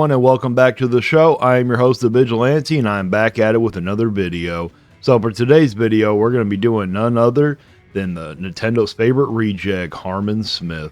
everyone, and welcome back to the show. I am your host, The Vigilante, and I'm back at it with another video. So for today's video, we're going to be doing none other than the Nintendo's favorite reject, Harmon Smith.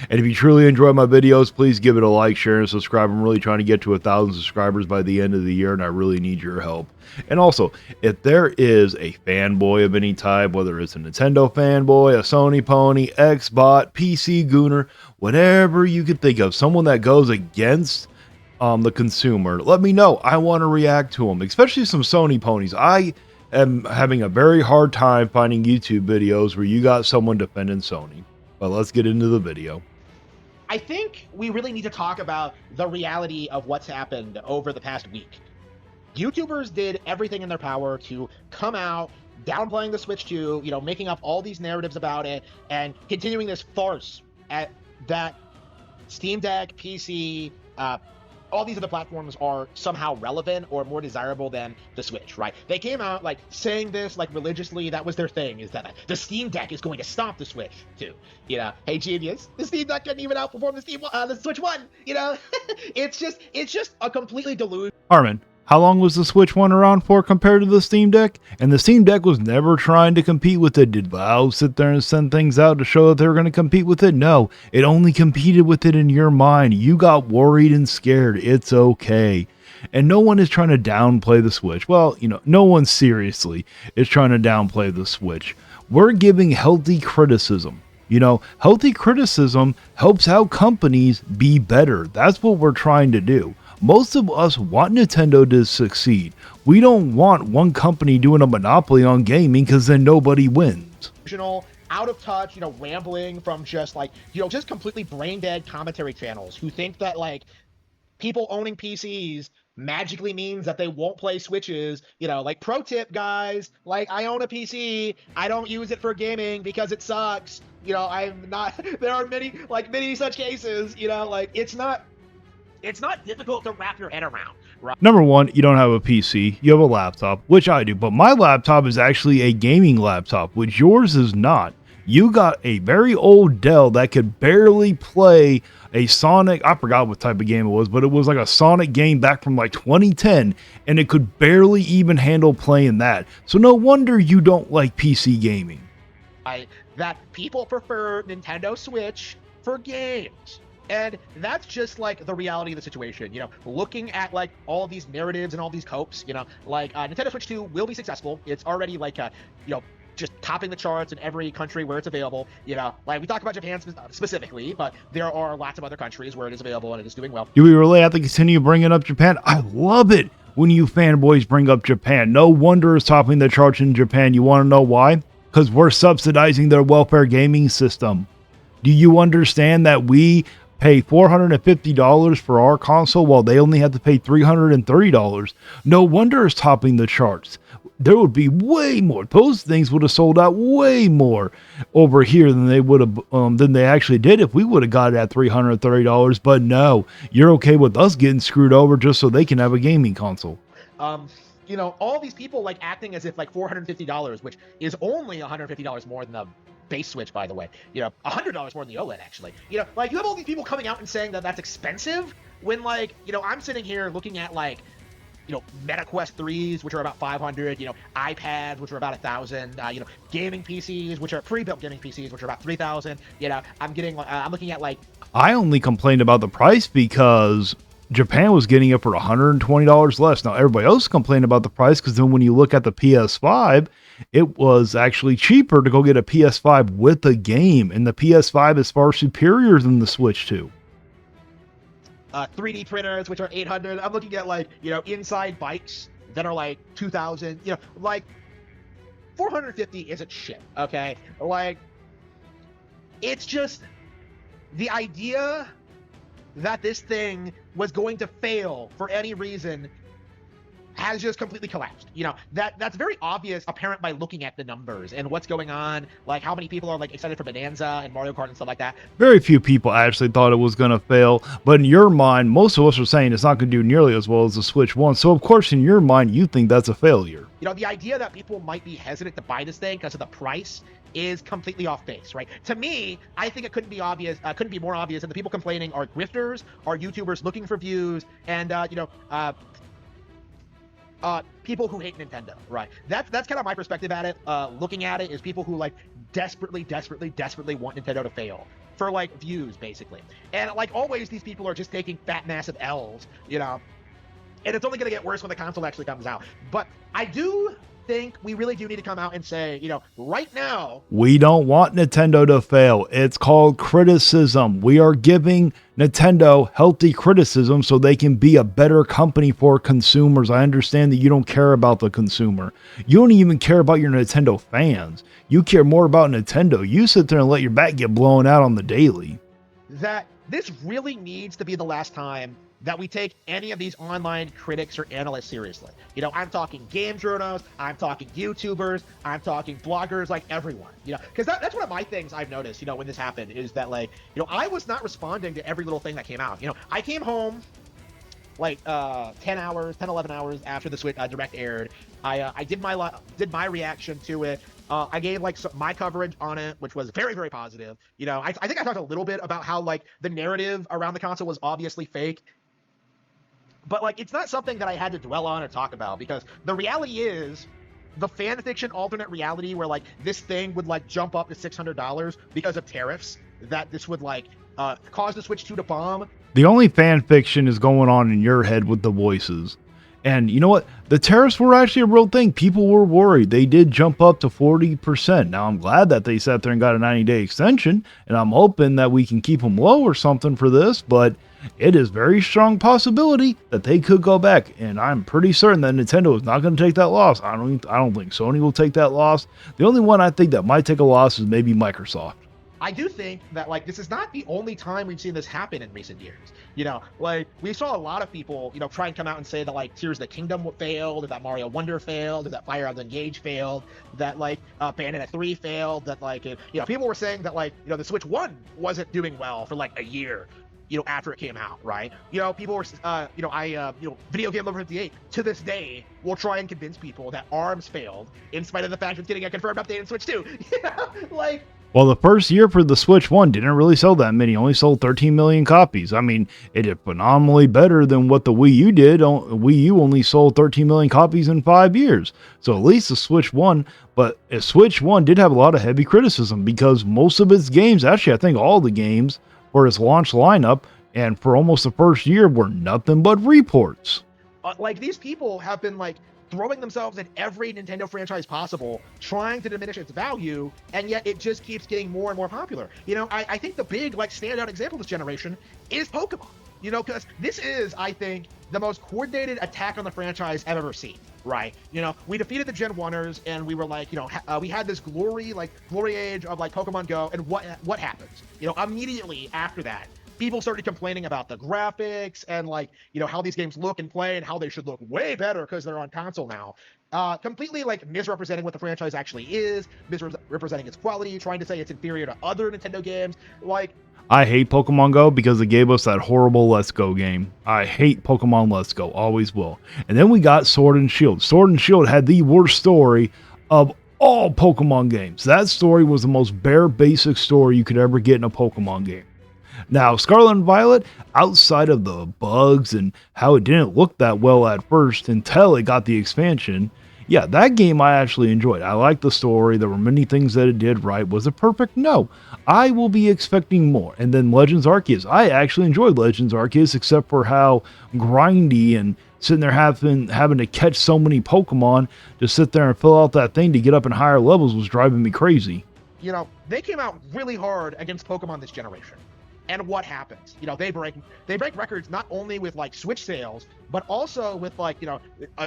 And if you truly enjoy my videos, please give it a like, share, and subscribe. I'm really trying to get to 1,000 subscribers by the end of the year, and I really need your help. And also, if there is a fanboy of any type, whether it's a Nintendo fanboy, a Sony pony, Xbot, PC gooner, whatever you could think of, someone that goes against the consumer, let me know. I want to react to them, especially some Sony ponies. I am having a very hard time finding YouTube videos where you got someone defending Sony. But let's get into the video. I think we really need to talk about the reality of what's happened over the past week. YouTubers did everything in their power to come out downplaying the Switch 2, making up all these narratives about it and continuing this farce that Steam Deck, PC, all these other platforms are somehow relevant or more desirable than the Switch, right? They came out saying this religiously. That was their thing, is that the Steam Deck is going to stop the Switch 2. Hey genius, the Steam Deck couldn't even outperform the Switch 1. It's just a completely delusional. Harmon, how long was the Switch 1 around for compared to the Steam Deck? And the Steam Deck was never trying to compete with it. Did Valve sit there and send things out to show that they were going to compete with it? No, it only competed with it in your mind. You got worried and scared. It's okay. And no one is trying to downplay the Switch. Well, no one seriously is trying to downplay the Switch. We're giving healthy criticism. Healthy criticism helps out companies be better. That's what we're trying to do. Most of us want Nintendo to succeed. We don't want one company doing a monopoly on gaming because then nobody wins. Out of touch, rambling from just just completely brain dead commentary channels who think that people owning PCs magically means that they won't play Switches. Pro tip, guys, I own a PC. I don't use it for gaming because it sucks. I'm not, there are many such cases, it's not difficult to wrap your head around, right? Number one, you don't have a PC. You have a laptop, which I do. But my laptop is actually a gaming laptop, which yours is not. You got a very old Dell that could barely play a Sonic. I forgot what type of game it was, but it was like a Sonic game back from 2010. And it could barely even handle playing that. So no wonder you don't like PC gaming. That people prefer Nintendo Switch for games. And that's just the reality of the situation, looking at all of these narratives and all these copes, Nintendo Switch 2 will be successful. It's already just topping the charts in every country where it's available. We talk about Japan specifically, but there are lots of other countries where it is available and it is doing well. Do we really have to continue bringing up Japan? I love it when you fanboys bring up Japan. No wonder it's topping the charts in Japan. You want to know why? Because we're subsidizing their welfare gaming system. Do you understand that we pay $450 for our console while they only have to pay $330? No wonder it's topping the charts. There would be way more. Those things would have sold out way more over here than they would have than they actually did if we would have got it at $330. But no, you're okay with us getting screwed over just so they can have a gaming console. All these people acting as if $450, which is only $150 more than the base Switch, by the way, $100 more than the OLED, actually. You have all these people coming out and saying that that's expensive when I'm sitting here looking at MetaQuest 3s, which are about $500, iPads, which are about $1,000, gaming PCs, which are pre-built gaming PCs, which are about $3,000. I'm looking at I only complained about the price because Japan was getting it for $120 less. Now everybody else complained about the price because then when you look at the PS5, it was actually cheaper to go get a PS5 with a game, and the PS5 is far superior than the Switch 2. 3D printers, which are $800. I'm looking at inside bikes that are $2,000. $450 isn't shit. Okay, it's just the idea that this thing was going to fail for any reason has just completely collapsed. You know, that's very obvious, apparent by looking at the numbers and what's going on, like how many people are like excited for Bonanza and Mario Kart and stuff like that. Very few people actually thought it was going to fail, but in your mind, most of us are saying it's not going to do nearly as well as the Switch 1. So of course, in your mind, you think that's a failure. You know, the idea that people might be hesitant to buy this thing because of the price is completely off base, right? To me, I think it couldn't be obvious, couldn't be more obvious, and the people complaining are grifters, are YouTubers looking for views, and people who hate Nintendo, right? That's kind of my perspective at it. Looking at it is people who like desperately want Nintendo to fail for like views, basically. And like always, these people are just taking fat, massive L's, you know. And it's only going to get worse when the console actually comes out. But I do think we really do need to come out and say, you know, right now, we don't want Nintendo to fail. It's called criticism. We are giving Nintendo healthy criticism so they can be a better company for consumers. I understand that you don't care about the consumer. You don't even care about your Nintendo fans. You care more about Nintendo. You sit there and let your back get blown out on the daily. That this really needs to be the last time that we take any of these online critics or analysts seriously. You know, I'm talking game journals, I'm talking YouTubers, I'm talking bloggers, like everyone, you know, because that's one of my things I've noticed, you know, when this happened is that, like, you know, I was not responding to every little thing that came out. You know, I came home like 10 hours, 10, 11 hours after the Switch Direct aired. I did my reaction to it. I gave like my coverage on it, which was very, very positive. You know, I think I talked a little bit about how like the narrative around the console was obviously fake. But like, it's not something that I had to dwell on or talk about, because the reality is the fan fiction alternate reality where like this thing would like jump up to $600 because of tariffs, that this would like cause the Switch 2 to bomb. The only fan fiction is going on in your head with the voices. And you know what? The tariffs were actually a real thing. People were worried. They did jump up to 40%. Now, I'm glad that they sat there and got a 90-day extension, and I'm hoping that we can keep them low or something for this, but it is very strong possibility that they could go back, and I'm pretty certain that Nintendo is not going to take that loss. I don't think Sony will take that loss. The only one I think that might take a loss is maybe Microsoft. I do think that, like, this is not the only time we've seen this happen in recent years. You know, like, we saw a lot of people, you know, try and come out and say that, like, Tears of the Kingdom failed, or that Mario Wonder failed, or that Fire Emblem Engage failed, that, like, Bayonetta 3 failed, that, like, you know, people were saying that, like, you know, the Switch 1 wasn't doing well for, like, a year, you know, after it came out, right? You know, people were, Video Game Lover 58, to this day, will try and convince people that ARMS failed, in spite of the fact it's getting a confirmed update in Switch 2. You know, like... Well, the first year for the Switch 1 didn't really sell that many. Only sold 13 million copies. I mean, it did phenomenally better than what the Wii U did. Wii U only sold 13 million copies in 5 years. So at least the Switch 1, but a Switch 1 did have a lot of heavy criticism because most of its games, actually I think all the games for its launch lineup and for almost the first year were nothing but reports. Like, these people have been, like, throwing themselves at every Nintendo franchise possible, trying to diminish its value, and yet it just keeps getting more and more popular. You know, I think the big, like, standout example this generation is Pokemon. You know, because this is, I think, the most coordinated attack on the franchise I've ever seen, right? You know, we defeated the Gen 1ers, and we were like, you know, we had this glory age of, like, Pokemon Go, and what happens? You know, immediately after that, people started complaining about the graphics and, like, you know, how these games look and play and how they should look way better because they're on console now. Completely, like, misrepresenting what the franchise actually is, misrepresenting its quality, trying to say it's inferior to other Nintendo games. Like, I hate Pokemon Go because it gave us that horrible Let's Go game. I hate Pokemon Let's Go, always will. And then we got Sword and Shield. Sword and Shield had the worst story of all Pokemon games. That story was the most bare basic story you could ever get in a Pokemon game. Now, Scarlet and Violet, outside of the bugs and how it didn't look that well at first until it got the expansion, yeah, that game I actually enjoyed. I liked the story. There were many things that it did right. Was it perfect? No. I will be expecting more. And then Legends Arceus. I actually enjoyed Legends Arceus, except for how grindy and sitting there having to catch so many Pokemon to sit there and fill out that thing to get up in higher levels was driving me crazy. You know, they came out really hard against Pokemon this generation. And what happens? You know, they break records not only with, like, Switch sales, but also with, like, you know,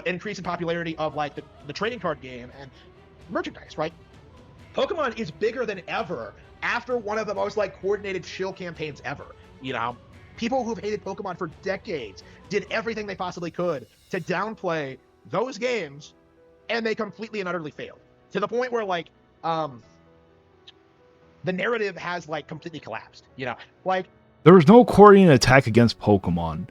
increase in popularity of, like, the trading card game and merchandise, right? Pokemon is bigger than ever after one of the most, like, coordinated shill campaigns ever. You know, people who've hated Pokemon for decades did everything they possibly could to downplay those games, and they completely and utterly failed to the point where like the narrative has like completely collapsed. Like There is no coordinated attack against Pokemon.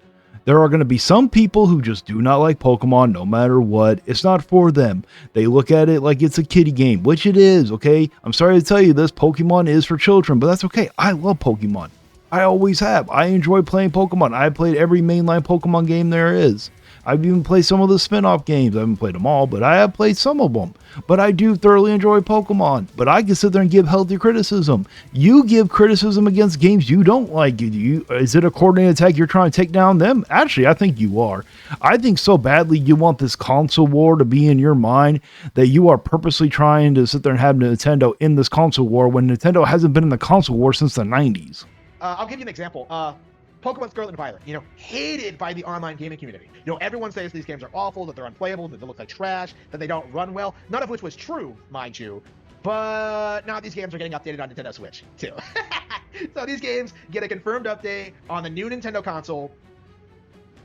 There are going to be some people who just do not like Pokemon no matter what. It's not for them. They look at it like it's a kiddie game, which it is, okay? I'm sorry to tell you this, Pokemon is for children, but that's okay. I love Pokemon. I always have. I enjoy playing Pokemon. I've played every mainline Pokemon game there is. I've even played some of the spin-off games. I haven't played them all, but I have played some of them. But I do thoroughly enjoy Pokemon. But I can sit there and give healthy criticism. You give criticism against games you don't like. Is it a coordinated attack you're trying to take down them? Actually, I think you are. I think so badly you want this console war to be in your mind that you are purposely trying to sit there and have Nintendo in this console war when Nintendo hasn't been in the console war since the 90s. I'll give you an example. Pokemon Scarlet and Violet, hated by the online gaming community. Everyone says these games are awful, that they're unplayable, that they look like trash, that they don't run well. None of which was true, mind you. But now these games are getting updated on Nintendo Switch, too. So these games get a confirmed update on the new Nintendo console,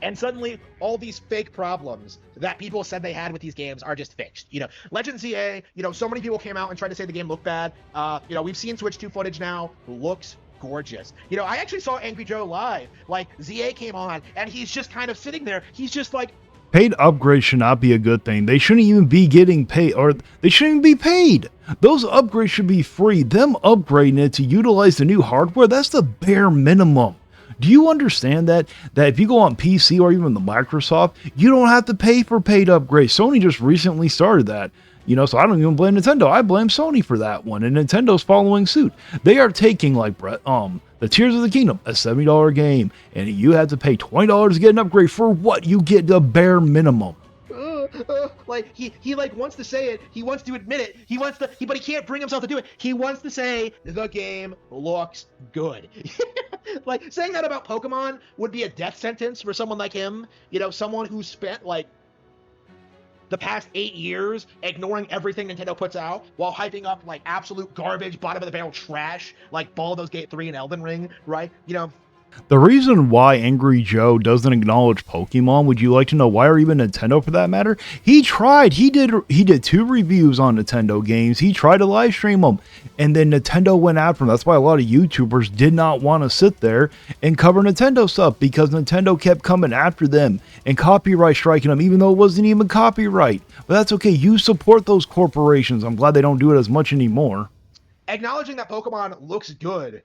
and suddenly all these fake problems that people said they had with these games are just fixed. Legend ZA, so many people came out and tried to say the game looked bad. We've seen Switch 2 footage now. Looks gorgeous. I actually saw Angry Joe live. Like, ZA came on, and he's just kind of sitting there. He's just like... Paid upgrades should not be a good thing. They shouldn't even be getting paid, or they shouldn't even be paid. Those upgrades should be free. Them upgrading it to utilize the new hardware, that's the bare minimum. Do you understand that if you go on PC or even the Microsoft, you don't have to pay for paid upgrades? Sony just recently started that. So I don't even blame Nintendo. I blame Sony for that one, and Nintendo's following suit. They are taking like the Tears of the Kingdom, a $70 game, and you have to pay $20 to get an upgrade for what? You get the bare minimum. Like he like wants to say it, he wants to admit it, but he can't bring himself to do it. He wants to say the game looks good. Like, saying that about Pokemon would be a death sentence for someone like him. Someone who spent like the past 8 years ignoring everything Nintendo puts out while hyping up like absolute garbage, bottom of the barrel trash like Baldur's Gate 3 and Elden Ring, right? The reason why Angry Joe doesn't acknowledge Pokemon, would you like to know why, or even Nintendo for that matter? He tried. He did 2 reviews on Nintendo games. He tried to live stream them, and then Nintendo went after him. That's why a lot of YouTubers did not want to sit there and cover Nintendo stuff, because Nintendo kept coming after them and copyright striking them, even though it wasn't even copyright. But that's okay. You support those corporations. I'm glad they don't do it as much anymore. Acknowledging that Pokemon looks good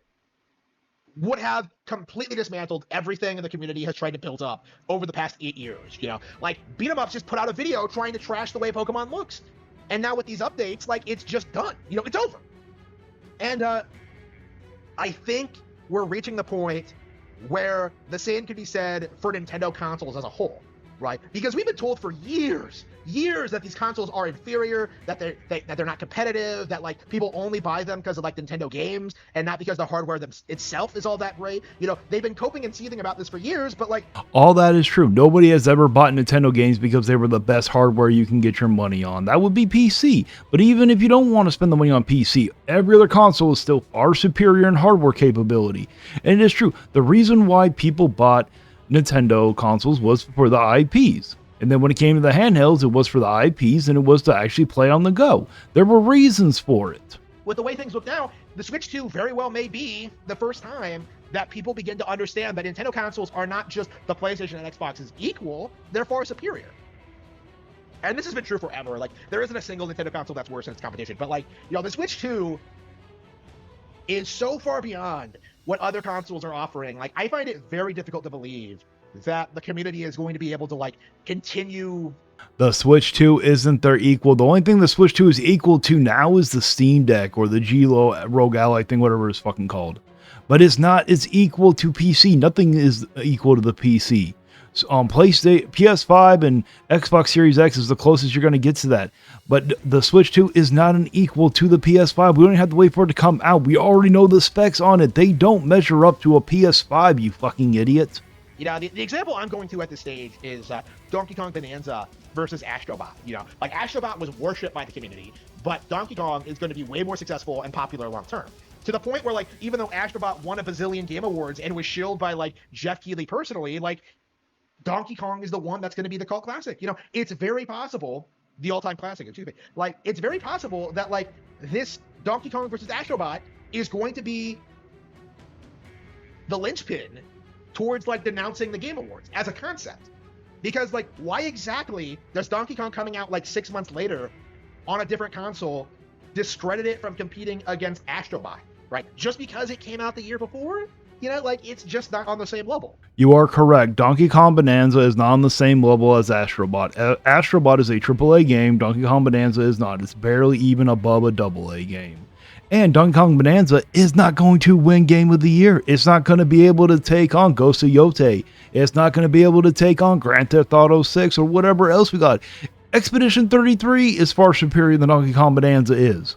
would have completely dismantled everything the community has tried to build up over the past 8 years. Like, Beat 'em Ups just put out a video trying to trash the way Pokemon looks, and now with these updates, like, it's just done. It's over. And I think we're reaching the point where the same could be said for Nintendo consoles as a whole, right? Because we've been told for years that these consoles are inferior, that they're not competitive, that like people only buy them because of like Nintendo games and not because the hardware itself is all that great. They've been coping and seething about this for years, but like, all that is true. Nobody has ever bought Nintendo games because they were the best hardware you can get your money on. That would be PC. But even if you don't want to spend the money on PC, every other console is still far superior in hardware capability. And it is true. The reason why people bought Nintendo consoles was for the IPs. And then when it came to the handhelds, it was for the IPs, and it was to actually play on the go. There were reasons for it. With the way things look now, the Switch 2 very well may be the first time that people begin to understand that Nintendo consoles are not just the PlayStation and Xbox's equal, they're far superior. And this has been true forever. Like, there isn't a single Nintendo console that's worse than its competition. But like, the Switch 2 is so far beyond what other consoles are offering. Like, I find it very difficult to believe that the community is going to be able to like continue. The Switch 2 isn't their equal. The only thing the Switch 2 is equal to now is the Steam Deck or the Rogue Ally thing, whatever it's fucking called. But it's not. It's equal to PC. Nothing is equal to the PC. So on PlayStation, PS5 and Xbox Series X is the closest you're going to get to that. But the Switch 2 is not an equal to the PS5. We don't even have to wait for it to come out. We already know the specs on it. They don't measure up to a PS5, you fucking idiot. The example I'm going to at this stage is Donkey Kong Bonanza versus Astrobot. Like, Astrobot was worshipped by the community, but Donkey Kong is going to be way more successful and popular long term. To the point where, like, even though Astrobot won a bazillion Game Awards and was shilled by, like, Jeff Keighley personally, like, Donkey Kong is the one that's going to be the cult classic. You know, it's very possible, the all-time classic, excuse me. Like, it's very possible that, like, this Donkey Kong versus Astrobot is going to be the linchpin towards, like, denouncing the Game Awards as a concept. Because, like, why exactly does Donkey Kong coming out, like, 6 months later on a different console discredit it from competing against Astrobot, right? Just because it came out the year before? You know, like, it's just not on the same level. You are correct. Donkey Kong Bonanza is not on the same level as Astrobot. Astrobot is a AAA game. Donkey Kong Bonanza is not. It's barely even above a AA game. And Donkey Kong Bonanza is not going to win Game of the Year. It's not going to be able to take on Ghost of Yotei. It's not going to be able to take on Grand Theft Auto 6 or whatever else we got. Expedition 33 is far superior than Donkey Kong Bonanza is.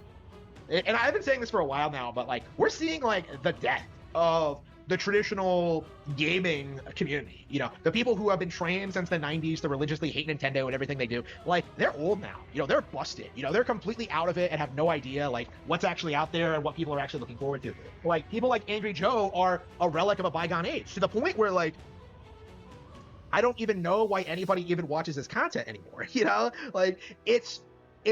And I've been saying this for a while now, but, like, we're seeing, like, the death of the traditional gaming community. You know, the people who have been trained since the 90s to religiously hate Nintendo and everything they do, like, they're old now. You know, they're busted. You know, they're completely out of it and have no idea, like, what's actually out there and what people are actually looking forward to. Like, people like Angry Joe are a relic of a bygone age, to the point where, like, I don't even know why anybody even watches this content anymore. You know, like, it's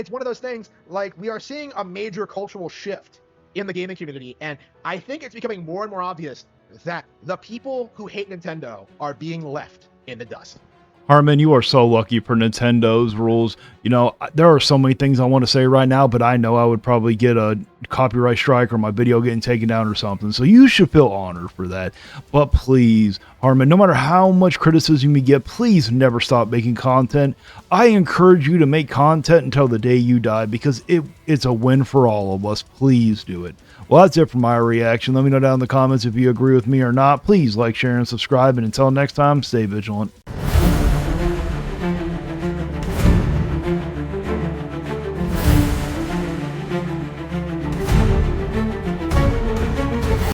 one of those things. Like, we are seeing a major cultural shift in the gaming community, and I think it's becoming more and more obvious that the people who hate Nintendo are being left in the dust. Harmon, you are so lucky for Nintendo's rules. You know, there are so many things I want to say right now, but I know I would probably get a copyright strike or my video getting taken down or something. So you should feel honored for that. But please, Harmon, no matter how much criticism you get, please never stop making content. I encourage you to make content until the day you die, because it's a win for all of us. Please do it. Well, that's it for my reaction. Let me know down in the comments if you agree with me or not. Please like, share, and subscribe. And until next time, stay vigilant.